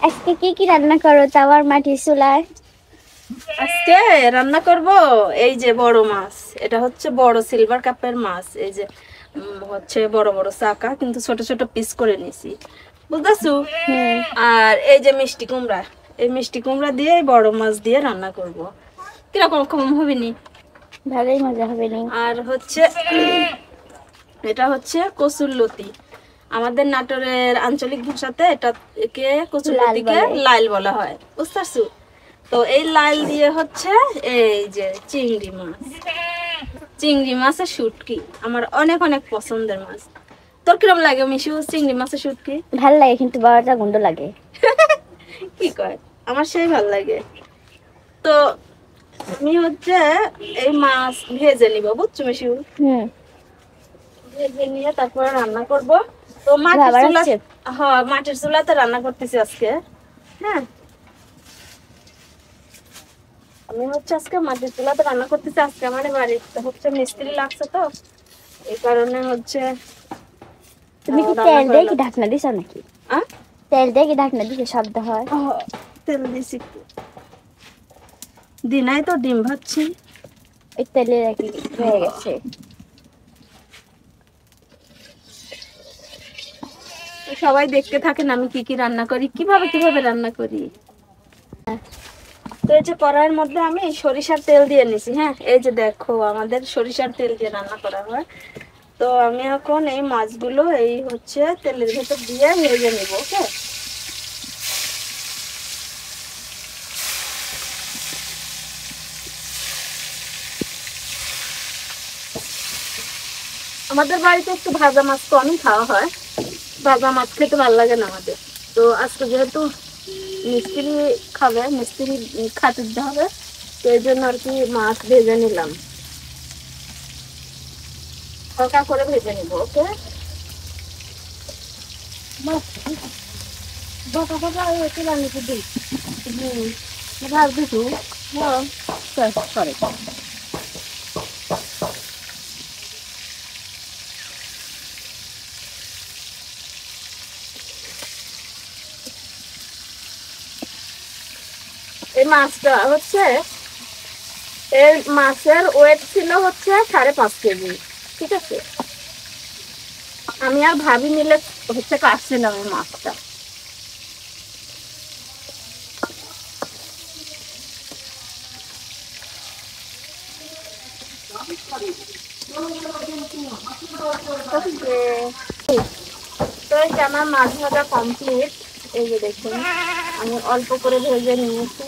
আজকে কি রান্না করো তাওয়ার মাটির চুলায়? আজকে রান্না করব এই যে বড় মাছ। এটা হচ্ছে বড় সিলভার কাপের মাছ। এই যে হচ্ছে বড় বড় চাকা, কিন্তু ছোট ছোট পিস করে নিছি, বুঝতেছো? হুম। আর এই যে মিষ্টি কুমড়া, এই মিষ্টি কুমড়া দিয়ে এই বড় মাছ দিয়ে রান্না করব। কিরকম কম হবে নি? ভালোই মজা হবে নি? আর হচ্ছে এটা হচ্ছে কচুরলতি। আমাদের নাটোরের আঞ্চলিক ভাষাতে একে লাল কচুরলতিকে বলে। লাইল বলা হয়, বুঝতে পারছো? তো এই লাইল দিয়ে হচ্ছে এই যে চিংড়ি মাছ, চিংড়ি মাছের শুটকি আমার অনেক অনেক পছন্দের মাছ। তোর কিরম লাগে মিশু চিংড়ি মাছের শুটকি? ভাল লাগে, কিন্তু বড়টা গন্ধ লাগে। কি কয়, আমার সেই ভাল লাগে। তো আমি হচ্ছে এই মাছ ভেজে নিব, বুঝছো মিশু? হুম। ভেজে নিয়ে তারপরে রান্না করব। তো মাটির খাবার চুলা, আছে? হ্যাঁ মাটির চুলাতে রান্না করতেছি আজকে। হ্যাঁ, আমি হচ্ছে আজকে মাটির চুলাতে রান্না করতেছি। আজকে আমার বাড়িতে হচ্ছে মিস্ত্রি লাগছে, তো এই কারণে হচ্ছে তুমি কি রান্না তেল করা দিয়ে কি লাগছে। ঢাকনা দিছো নাকি? আহ তেল দিয়ে কি ঢাকনা দিছো, শব্দ হয়? তেল দিছি একটু। দিনাই তো ডিম ভাজছি। ওই তেলে রাখি হয়ে গেছে। তো সবাই দেখতে থাকেন আমি কি কি রান্না করি, কিভাবে কিভাবে রান্না করি। তো এই যে কড়াইয়ের মধ্যে আমি সরিষার তেল দিয়ে নিছি। হ্যাঁ, এই যে দেখো আমাদের সরিষার তেল দিয়ে রান্না করা হয়। তো আমি এখন এই মাছগুলো এই হচ্ছে তেলের ভেতর দিয়ে ভেজে নেব। ওকে, আমাদের বাড়িতে একটু ভাজা মাছ কমই খাওয়া হয়, ভাজা মাছ খেতে ভালো লাগে না আমাদের। তো আজকে যেহেতু মিস্ত্রি খাবে, মিস্ত্রি খাতে দিতে হবে, তো এই জন্য আর কি মাছ ভেজে নিলাম, হালকা করে ভেজে নিব। ওকে, বাবা বাবা একটু রান্না দিই। ভাজ দিতু। হ্যাঁ, সরি। এই মাছটা হচ্ছে, এই মাছের ওয়েট ছিল হচ্ছে 5.5 কেজি। ঠিক আছে, আমি আর ভাবি মিলে হচ্ছে কাটছিলাম এই মাছটা। তো এই যে আমার মাছ ভাজা কমপ্লিট। এই যে দেখুন আমি অল্প করে ভেজে নিয়েছি।